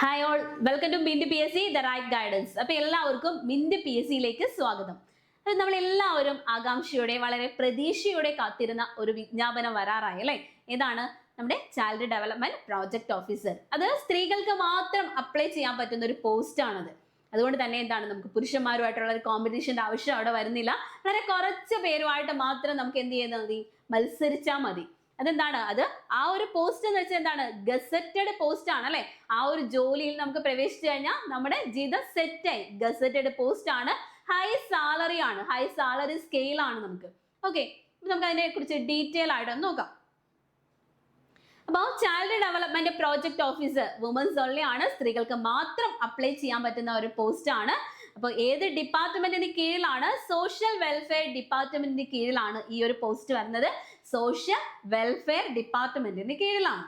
Hi all, welcome to mint P S C the right guidance. അപ്പൊ എല്ലാവർക്കും mint P S സിയിലേക്ക് സ്വാഗതം. നമ്മൾ എല്ലാവരും ആകാംക്ഷയോടെ വളരെ പ്രതീക്ഷയോടെ കാത്തിരുന്ന ഒരു വിജ്ഞാപനം വരാറായി അല്ലെ. ഏതാണ്? നമ്മുടെ ചൈൽഡ് ഡെവലപ്മെന്റ് പ്രോജക്ട് ഓഫീസർ. അത് സ്ത്രീകൾക്ക് മാത്രം അപ്ലൈ ചെയ്യാൻ പറ്റുന്ന ഒരു പോസ്റ്റ് ആണത്. അതുകൊണ്ട് തന്നെ എന്താണ്, നമുക്ക് പുരുഷന്മാരുമായിട്ടുള്ള ഒരു കോമ്പറ്റീഷന്റെ ആവശ്യം അവിടെ വരുന്നില്ല. വളരെ കുറച്ച് പേരുമായിട്ട് മാത്രം നമുക്ക് എന്ത് ചെയ്താൽ മതി, മത്സരിച്ചാൽ മതി. അതെന്താണ്, അത് ആ ഒരു പോസ്റ്റ് എന്ന് വെച്ചാൽ എന്താണ്, ഗസറ്റഡ് പോസ്റ്റ് ആണ് അല്ലെ. ആ ഒരു ജോലിയിൽ നമുക്ക് പ്രവേശിച്ചു കഴിഞ്ഞാൽ നമ്മുടെ ജീവിതം സെറ്റ് ആയി. ഗസറ്റഡ് പോസ്റ്റ് ആണ്, ഹൈ സാലറി ആണ്, ഹൈ സാലറി സ്കെയിൽ ആണ് നമുക്ക്. ഓക്കെ, നമുക്ക് അതിനെ കുറിച്ച് ഡീറ്റെയിൽ ആയിട്ട് നോക്കാം. അപ്പോൾ child development project officer women's only ആണ്, സ്ത്രീകൾക്ക് മാത്രം അപ്ലൈ ചെയ്യാൻ പറ്റുന്ന ഒരു പോസ്റ്റ് ആണ്. അപ്പോൾ ഏത് ഡിപ്പാർട്ട്മെന്റിന് കീഴിലാണ്? സോഷ്യൽ വെൽഫെയർ ഡിപ്പാർട്ട്മെന്റിന് കീഴിലാണ് ഈ ഒരു പോസ്റ്റ് വരുന്നത്. സോഷ്യൽ വെൽഫെയർ ഡിപ്പാർട്ട്മെന്റിന് കീഴിലാണ്.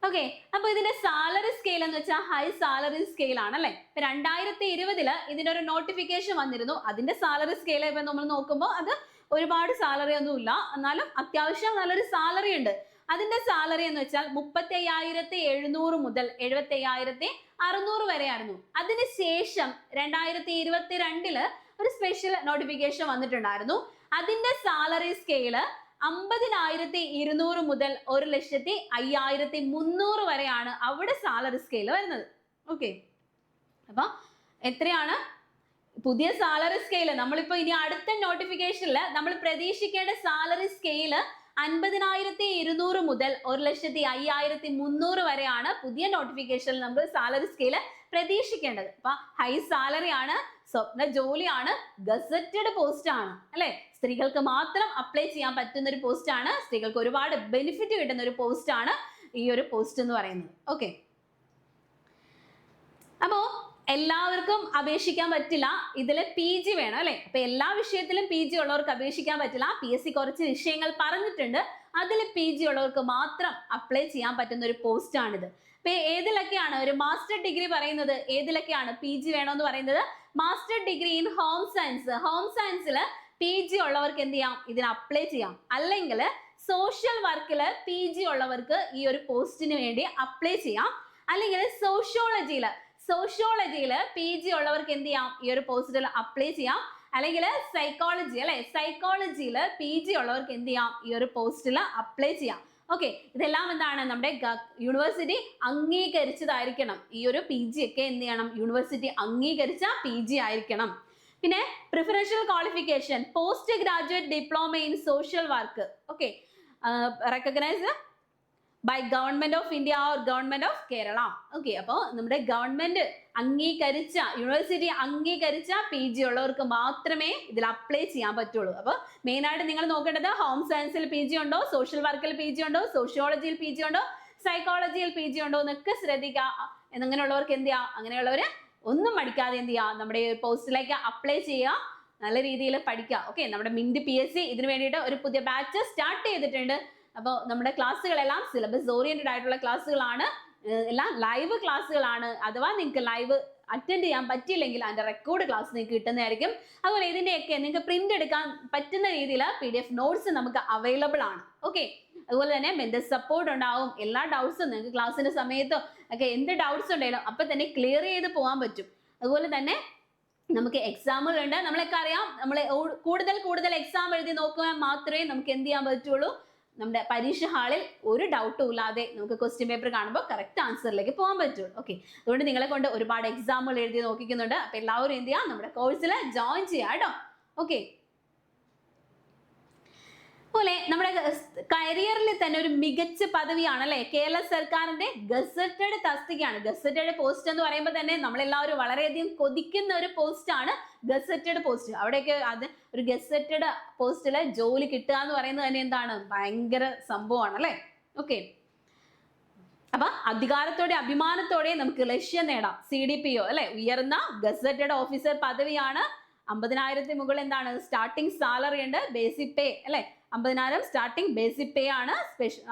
ഓക്കെ, അപ്പൊ ഇതിന്റെ സാലറി സ്കെയിൽ എന്ന് വെച്ചാൽ ഹൈ സാലറി സ്കെയിൽ ആണ് അല്ലെ. 2020 ഇതിന്റെ ഒരു നോട്ടിഫിക്കേഷൻ വന്നിരുന്നു. അതിന്റെ സാലറി സ്കെയിൽ ഇപ്പൊ നമ്മൾ നോക്കുമ്പോൾ അത് ഒരുപാട് സാലറി ഒന്നും ഇല്ല, എന്നാലും അത്യാവശ്യം നല്ലൊരു സാലറി ഉണ്ട്. അതിന്റെ സാലറി എന്ന് വെച്ചാൽ 35,700 മുതൽ 75,600 വരെയായിരുന്നു. അതിനുശേഷം 2022 ഒരു സ്പെഷ്യൽ നോട്ടിഫിക്കേഷൻ വന്നിട്ടുണ്ടായിരുന്നു. അതിന്റെ സാലറി സ്കെയില് 50,200 മുതൽ 1,05,300 വരെയാണ് അവിടെ സാലറി സ്കെയിൽ വരുന്നത്. ഓക്കെ, അപ്പൊ എത്രയാണ് പുതിയ സാലറി സ്കെയില്? നമ്മളിപ്പോ ഇനി അടുത്ത നോട്ടിഫിക്കേഷനിൽ നമ്മൾ പ്രതീക്ഷിക്കേണ്ട സാലറി സ്കെയില് 50,200 മുതൽ 1,05,300 വരെയാണ് പുതിയ നോട്ടിഫിക്കേഷനിൽ നമുക്ക് സാലറി സ്കെയില് പ്രതീക്ഷിക്കേണ്ടത്. അപ്പൊ ഹൈ സാലറി ആണ്, സ്വപ്ന ജോലിയാണ്, ഗസറ്റഡ് പോസ്റ്റ് ആണ് അല്ലെ. സ്ത്രീകൾക്ക് മാത്രം അപ്ലൈ ചെയ്യാൻ പറ്റുന്ന ഒരു പോസ്റ്റ് ആണ്. സ്ത്രീകൾക്ക് ഒരുപാട് ബെനിഫിറ്റ് കിട്ടുന്ന ഒരു പോസ്റ്റ് ആണ് ഈ ഒരു പോസ്റ്റ് എന്ന് പറയുന്നത്. ഓക്കെ, അപ്പോ എല്ലാവർക്കും അപേക്ഷിക്കാൻ പറ്റില്ല. ഇതില് PG വേണം അല്ലെ. അപ്പൊ എല്ലാ വിഷയത്തിലും PG ഉള്ളവർക്ക് അപേക്ഷിക്കാൻ പറ്റില്ല. PSC കുറച്ച് വിഷയങ്ങൾ പറഞ്ഞിട്ടുണ്ട്, അതിൽ PG ഉള്ളവർക്ക് മാത്രം അപ്ലൈ ചെയ്യാൻ പറ്റുന്ന ഒരു പോസ്റ്റ് ആണിത്. അപ്പൊ ഏതിലൊക്കെയാണ് ഒരു മാസ്റ്റർ ഡിഗ്രി പറയുന്നത്? ഏതിലൊക്കെയാണ് PG വേണമെന്ന് പറയുന്നത്? Master degree in home science. Home സയൻസിൽ PG ഉള്ളവർക്ക് എന്ത് ചെയ്യാം, ഇതിന് അപ്ലൈ ചെയ്യാം. അല്ലെങ്കിൽ സോഷ്യൽ വർക്കിൽ PG ഉള്ളവർക്ക് ഈ ഒരു പോസ്റ്റിന് വേണ്ടി അപ്ലൈ ചെയ്യാം. അല്ലെങ്കിൽ സോഷ്യോളജിയിൽ PG ഉള്ളവർക്ക് എന്ത് ചെയ്യാം, ഈ ഒരു പോസ്റ്റിൽ അപ്ലൈ ചെയ്യാം. അല്ലെങ്കിൽ സൈക്കോളജി അല്ലെ, സൈക്കോളജിയിൽ PG ഉള്ളവർക്ക് എന്ത് ചെയ്യാം, ഈ ഒരു പോസ്റ്റിൽ അപ്ലൈ ചെയ്യാം. ഓക്കെ, ഇതെല്ലാം എന്താണ്, നമ്മുടെ യൂണിവേഴ്സിറ്റി അംഗീകരിച്ചതായിരിക്കണം. ഈ ഒരു PG ഒക്കെ എന്ത് ചെയ്യണം, യൂണിവേഴ്സിറ്റി അംഗീകരിച്ച PG ആയിരിക്കണം. പിന്നെ preferential qualification post graduate diploma in social work. Okay, recognised by government of India or government of Kerala. Okay, അപ്പോൾ നമ്മുടെ ഗവൺമെന്റ് അംഗീകരിച്ച, യൂണിവേഴ്സിറ്റി അംഗീകരിച്ച PG ഉള്ളവർക്ക് മാത്രമേ ഇതിൽ അപ്ലൈ ചെയ്യാൻ പറ്റുള്ളൂ. അപ്പോൾ മെയിൻ ആയിട്ട് നിങ്ങൾ നോക്കേണ്ടത് ഹോം സയൻസിൽ PG ഉണ്ടോ, സോഷ്യൽ വർക്കിൽ PG ഉണ്ടോ, സോഷ്യോളജിയിൽ PG ഉണ്ടോ, സൈക്കോളജിയിൽ PG ഉണ്ടോ എന്നൊക്കെ ശ്രദ്ധിക്കുക. അങ്ങനെയുള്ളവർക്ക് എന്ത് ചെയ്യുക, അങ്ങനെയുള്ളവര് ഒന്നും പഠിക്കാതെ എന്ത് ചെയ്യുക, നമ്മുടെ പോസ്റ്റിലേക്ക് അപ്ലൈ ചെയ്യുക, നല്ല രീതിയിൽ പഠിക്കുക. ഓക്കെ, നമ്മുടെ മിന്റ് PSC ഇതിനു വേണ്ടിയിട്ട് ഒരു പുതിയ ബാച്ച് സ്റ്റാർട്ട് ചെയ്തിട്ടുണ്ട്. അപ്പോൾ നമ്മുടെ ക്ലാസ്സുകളെല്ലാം സിലബസ് ഓറിയന്റഡ് ആയിട്ടുള്ള ക്ലാസ്സുകളാണ്, എല്ലാം ലൈവ് ക്ലാസ്സുകളാണ്. അഥവാ നിങ്ങൾക്ക് ലൈവ് അറ്റൻഡ് ചെയ്യാൻ പറ്റിയില്ലെങ്കിൽ അതിന്റെ റെക്കോർഡ് ക്ലാസ് നിങ്ങൾക്ക് കിട്ടുന്നതായിരിക്കും. അതുപോലെ ഇതിന്റെയൊക്കെ നിങ്ങൾക്ക് പ്രിന്റ് എടുക്കാൻ പറ്റുന്ന രീതിയിൽ PDF നോട്ട്സ് നമുക്ക് അവൈലബിൾ ആണ്. ഓക്കെ, അതുപോലെ തന്നെ മെന്റൽ സപ്പോർട്ട് ഉണ്ടാവും. എല്ലാ ഡൗട്ട്സും നിങ്ങൾക്ക് ക്ലാസ്സിന്റെ സമയത്തോ ഒക്കെ എന്ത് ഡൗട്ട്സ് ഉണ്ടെങ്കിലും അപ്പൊ തന്നെ ക്ലിയർ ചെയ്ത് പോകാൻ പറ്റും. അതുപോലെ തന്നെ നമുക്ക് എക്സാമുകളുണ്ട്. നമ്മളൊക്കെ അറിയാം, നമ്മൾ കൂടുതൽ എക്സാം എഴുതി നോക്കുവാൻ മാത്രമേ നമുക്ക് എന്ത് ചെയ്യാൻ പറ്റുള്ളൂ, നമ്മുടെ പരീക്ഷ ഹാളിൽ ഒരു ഡൗട്ടും ഇല്ലാതെ നമുക്ക് ക്വസ്റ്റ്യൻ പേപ്പർ കാണുമ്പോൾ കറക്റ്റ് ആൻസറിലേക്ക് പോകാൻ പറ്റുള്ളൂ. ഓക്കെ, അതുകൊണ്ട് നിങ്ങളെ കൊണ്ട് ഒരുപാട് എക്സാമുകൾ എഴുതി നോക്കിക്കുന്നുണ്ട്. അപ്പൊ എല്ലാവരും എന്ത് ചെയ്യാം, നമ്മുടെ കോഴ്സിൽ ജോയിൻ ചെയ്യാം കേട്ടോ. ഓക്കെ, പോലെ നമ്മുടെ കരിയറിൽ തന്നെ ഒരു മികച്ച പദവിയാണ് അല്ലെ, കേരള സർക്കാരിന്റെ ഗസറ്റഡ് തസ്തികയാണ്. ഗസറ്റഡ് പോസ്റ്റ് എന്ന് പറയുമ്പോൾ തന്നെ നമ്മളെല്ലാവരും വളരെയധികം കൊതിക്കുന്ന ഒരു പോസ്റ്റ് ആണ് ഗസറ്റഡ് പോസ്റ്റ്. അവിടെയൊക്കെ അത് ഒരു ഗസറ്റഡ് പോസ്റ്റില് ജോലി കിട്ടുക എന്ന് പറയുന്നത് തന്നെ എന്താണ്, ഭയങ്കര സംഭവമാണ് അല്ലെ. ഓക്കെ, അപ്പൊ അധികാരത്തോടെ അഭിമാനത്തോടെ നമുക്ക് ലക്ഷ്യം നേടാം. CDPO അല്ലെ, ഉയർന്ന ഗസറ്റഡ് ഓഫീസർ പദവിയാണ്. 50,000 മുകളിൽ എന്താണ് സ്റ്റാർട്ടിംഗ് സാലറി ഉണ്ട്. ബേസിക് പേ അല്ലെ, 50,000 സ്റ്റാർട്ടിംഗ് ബേസിക് പേ ആണ്.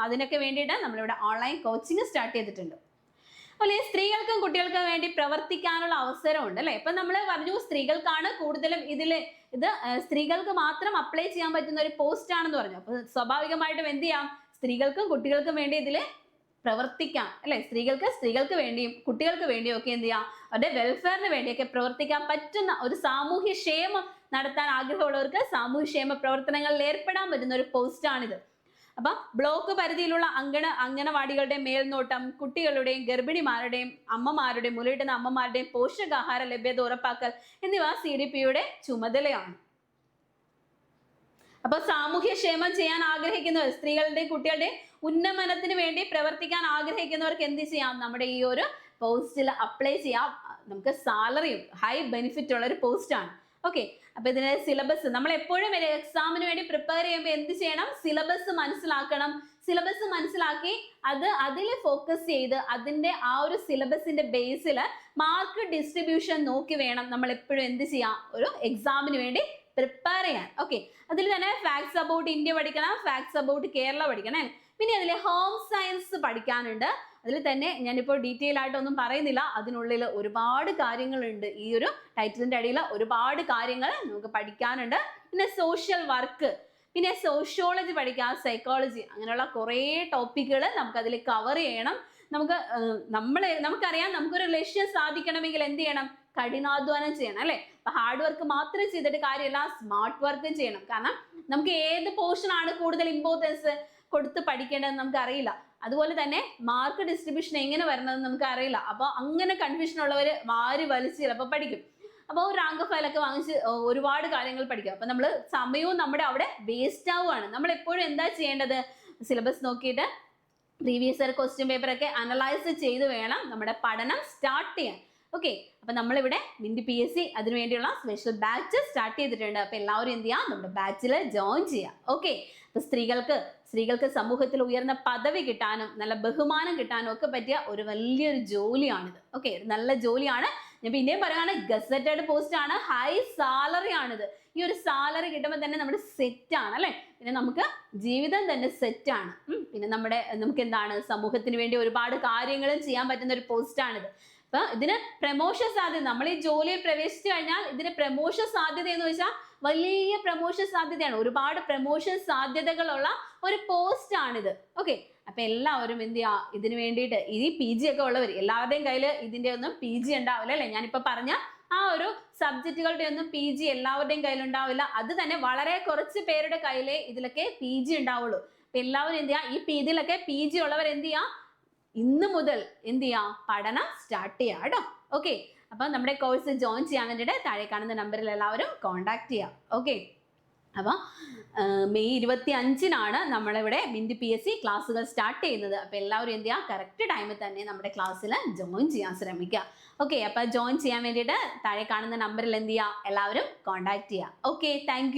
അതിനൊക്കെ വേണ്ടിയിട്ട് നമ്മളിവിടെ ഓൺലൈൻ കോച്ചിങ് സ്റ്റാർട്ട് ചെയ്തിട്ടുണ്ട്. അതുപോലെ സ്ത്രീകൾക്കും കുട്ടികൾക്കും വേണ്ടി പ്രവർത്തിക്കാനുള്ള അവസരമുണ്ട് അല്ലെ. ഇപ്പൊ നമ്മൾ പറഞ്ഞു സ്ത്രീകൾക്കാണ് കൂടുതലും ഇത് സ്ത്രീകൾക്ക് മാത്രം അപ്ലൈ ചെയ്യാൻ പറ്റുന്ന ഒരു പോസ്റ്റ് ആണെന്ന് പറഞ്ഞു. അപ്പൊ സ്വാഭാവികമായിട്ടും എന്ത് ചെയ്യാം, സ്ത്രീകൾക്കും കുട്ടികൾക്കും വേണ്ടി ഇതിൽ പ്രവർത്തിക്കാം അല്ലെ. സ്ത്രീകൾക്ക് വേണ്ടിയും കുട്ടികൾക്ക് വേണ്ടിയും ഒക്കെ എന്ത് ചെയ്യാം, അവരുടെ വെൽഫെയറിന് വേണ്ടിയൊക്കെ പ്രവർത്തിക്കാൻ പറ്റുന്ന ഒരു സാമൂഹ്യ ക്ഷേമം നടത്താൻ ആഗ്രഹമുള്ളവർക്ക് സാമൂഹ്യക്ഷേമ പ്രവർത്തനങ്ങളിൽ ഏർപ്പെടാൻ പറ്റുന്ന ഒരു പോസ്റ്റാണിത്. അപ്പൊ ബ്ലോക്ക് പരിധിയിലുള്ള അംഗനവാടികളുടെ മേൽനോട്ടം, കുട്ടികളുടെയും ഗർഭിണിമാരുടെയും അമ്മമാരുടെയും മുലയിടുന്ന അമ്മമാരുടെയും പോഷകാഹാര ലഭ്യത ഉറപ്പാക്കൽ എന്നിവ CDPയുടെ ചുമതലയാണ്. അപ്പൊ സാമൂഹ്യക്ഷേമം ചെയ്യാൻ ആഗ്രഹിക്കുന്നവർ, സ്ത്രീകളുടെയും കുട്ടികളുടെയും ഉന്നമനത്തിന് വേണ്ടി പ്രവർത്തിക്കാൻ ആഗ്രഹിക്കുന്നവർക്ക് എന്ത് ചെയ്യാം, നമ്മുടെ ഈ ഒരു പോസ്റ്റിൽ അപ്ലൈ ചെയ്യാം. നമുക്ക് സാലറിയും ഹൈ ബെനിഫിറ്റ് ഉള്ള ഒരു പോസ്റ്റാണ്. ഓക്കെ, അപ്പൊ ഇതിന്റെ സിലബസ് നമ്മൾ എപ്പോഴും എക്സാമിന് വേണ്ടി പ്രിപ്പയർ ചെയ്യുമ്പോൾ എന്ത് ചെയ്യണം, സിലബസ് മനസ്സിലാക്കണം. സിലബസ് മനസ്സിലാക്കി അതിൽ ഫോക്കസ് ചെയ്ത് അതിന്റെ ആ ഒരു സിലബസിന്റെ ബേസിൽ മാർക്ക് ഡിസ്ട്രിബ്യൂഷൻ നോക്കി വേണം നമ്മൾ എപ്പോഴും എന്ത് ചെയ്യാം, ഒരു എക്സാമിന് വേണ്ടി പ്രിപ്പയർ ചെയ്യാൻ. ഓക്കെ, അതിൽ തന്നെ ഫാക്ട്സ് അബൌട്ട് ഇന്ത്യ പഠിക്കണം, ഫാക്ട്സ് അബൌട്ട് കേരള പഠിക്കണം. പിന്നെ അതിൽ ഹോം സയൻസ് പഠിക്കാനുണ്ട്. അതിൽ തന്നെ ഞാനിപ്പോൾ ഡീറ്റെയിൽ ആയിട്ടൊന്നും പറയുന്നില്ല, അതിനുള്ളിൽ ഒരുപാട് കാര്യങ്ങളുണ്ട്. ഈ ഒരു ടൈറ്റിലിന്റെ അടിയിൽ ഒരുപാട് കാര്യങ്ങൾ നമുക്ക് പഠിക്കാനുണ്ട്. പിന്നെ സോഷ്യൽ വർക്ക്, പിന്നെ സോഷ്യോളജി പഠിക്കാം, സൈക്കോളജി, അങ്ങനെയുള്ള കുറേ ടോപ്പിക്കുകൾ നമുക്ക് അതിൽ കവർ ചെയ്യണം. നമുക്കറിയാം, നമുക്കൊരു ലക്ഷ്യം സാധിക്കണമെങ്കിൽ എന്ത് ചെയ്യണം, കഠിനാധ്വാനം ചെയ്യണം അല്ലെ. അപ്പൊ ഹാർഡ് വർക്ക് മാത്രം ചെയ്തിട്ട് കാര്യമില്ല, സ്മാർട്ട് വർക്കും ചെയ്യണം. കാരണം നമുക്ക് ഏത് പോർഷൻ ആണ് കൂടുതൽ ഇമ്പോർട്ടൻസ് കൊടുത്ത് പഠിക്കേണ്ടതെന്ന് നമുക്ക് അറിയില്ല. അതുപോലെ തന്നെ മാർക്ക് ഡിസ്ട്രിബ്യൂഷൻ എങ്ങനെ വരണമെന്ന് നമുക്ക് അറിയില്ല. അപ്പോൾ അങ്ങനെ കൺഫ്യൂഷൻ ഉള്ളവർ വാരി വലിച്ച് ചിലപ്പോൾ പഠിക്കും. അപ്പോൾ റാങ്ക് ഫയലൊക്കെ വാങ്ങിച്ച് ഒരുപാട് കാര്യങ്ങൾ പഠിക്കും. അപ്പൊ നമ്മൾ സമയവും നമ്മുടെ അവിടെ വേസ്റ്റ് ആവുകയാണ്. നമ്മൾ എപ്പോഴും എന്താ ചെയ്യേണ്ടത്, സിലബസ് നോക്കിയിട്ട് പ്രീവിയസ് ഇയർ ക്വസ്റ്റ്യൻ പേപ്പർ ഒക്കെ അനലൈസ് ചെയ്ത് വേണം നമ്മുടെ പഠനം സ്റ്റാർട്ട് ചെയ്യാൻ. ഓക്കെ, അപ്പൊ നമ്മളിവിടെ മിന്റ് PSC അതിനുവേണ്ടിയുള്ള സ്പെഷ്യൽ ബാച്ച് സ്റ്റാർട്ട് ചെയ്തിട്ടുണ്ട്. അപ്പൊ എല്ലാവരും എന്ത് ചെയ്യാം, നമ്മുടെ ബാച്ചിൽ ജോയിൻ ചെയ്യാം. ഓക്കെ, അപ്പൊ സ്ത്രീകൾക്ക് സമൂഹത്തിൽ ഉയർന്ന പദവി കിട്ടാനും നല്ല ബഹുമാനം കിട്ടാനും ഒക്കെ പറ്റിയ ഒരു വലിയൊരു ജോലിയാണിത്. ഓക്കെ, നല്ല ജോലിയാണ്. ഞാൻ പിന്നെയും പറയുകയാണ്, ഗസറ്റഡ് പോസ്റ്റ് ആണ്, ഹൈ സാലറി ആണിത്. ഈ ഒരു സാലറി കിട്ടുമ്പോൾ തന്നെ നമ്മുടെ സെറ്റ് ആണ് അല്ലെ. പിന്നെ നമുക്ക് ജീവിതം തന്നെ സെറ്റ് ആണ്. പിന്നെ നമുക്ക് എന്താണ്, സമൂഹത്തിന് വേണ്ടി ഒരുപാട് കാര്യങ്ങളും ചെയ്യാൻ പറ്റുന്ന ഒരു പോസ്റ്റ് ആണിത്. അപ്പൊ ഇതിന് പ്രമോഷൻ സാധ്യത, നമ്മൾ ഈ ജോലിയിൽ പ്രവേശിച്ചു കഴിഞ്ഞാൽ ഇതിന് പ്രമോഷൻ സാധ്യത എന്ന് വെച്ചാൽ വലിയ പ്രമോഷൻ സാധ്യതയാണ്. ഒരുപാട് പ്രമോഷൻ സാധ്യതകളുള്ള ഒരു പോസ്റ്റ് ആണിത്. ഓക്കെ, അപ്പൊ എല്ലാവരും എന്ത് ചെയ്യാ, ഇതിന് വേണ്ടിയിട്ട് ഈ PG ഒക്കെ ഉള്ളവർ എല്ലാവരുടെയും കയ്യിൽ ഇതിന്റെ ഒന്നും PG ഉണ്ടാവില്ല അല്ലെ. ഞാനിപ്പോ പറഞ്ഞ ആ ഒരു സബ്ജക്റ്റുകളുടെ ഒന്നും PG എല്ലാവരുടെയും കയ്യിൽ ഉണ്ടാവില്ല. അത് തന്നെ വളരെ കുറച്ച് പേരുടെ കയ്യിലേ ഇതിലൊക്കെ PG ഉണ്ടാവുള്ളൂ. അപ്പൊ എല്ലാവരും എന്ത് ചെയ്യാ, ഈ ഇതിലൊക്കെ PG ഉള്ളവർ എന്ത് ചെയ്യാ, ഇന്ന് മുതൽ എന്ത് ചെയ്യാം, പഠനം സ്റ്റാർട്ട് ചെയ്യാം കേട്ടോ. ഓക്കെ, അപ്പൊ നമ്മുടെ കോഴ്സ് ജോയിൻ ചെയ്യാൻ വേണ്ടിയിട്ട് താഴെ കാണുന്ന നമ്പറിൽ എല്ലാവരും കോൺടാക്ട് ചെയ്യാം. ഓക്കെ, അപ്പൊ മെയ് 25-നാണ് നമ്മളിവിടെ മിന്റ് PSC ക്ലാസ്സുകൾ സ്റ്റാർട്ട് ചെയ്യുന്നത്. അപ്പൊ എല്ലാവരും എന്ത് ചെയ്യുക, കറക്റ്റ് ടൈമിൽ തന്നെ നമ്മുടെ ക്ലാസ്സിൽ ജോയിൻ ചെയ്യാൻ ശ്രമിക്കുക. ഓക്കെ, അപ്പൊ ജോയിൻ ചെയ്യാൻ വേണ്ടിയിട്ട് താഴെ കാണുന്ന നമ്പറിൽ എന്ത് ചെയ്യുക, എല്ലാവരും കോൺടാക്ട് ചെയ്യുക. Okay, thank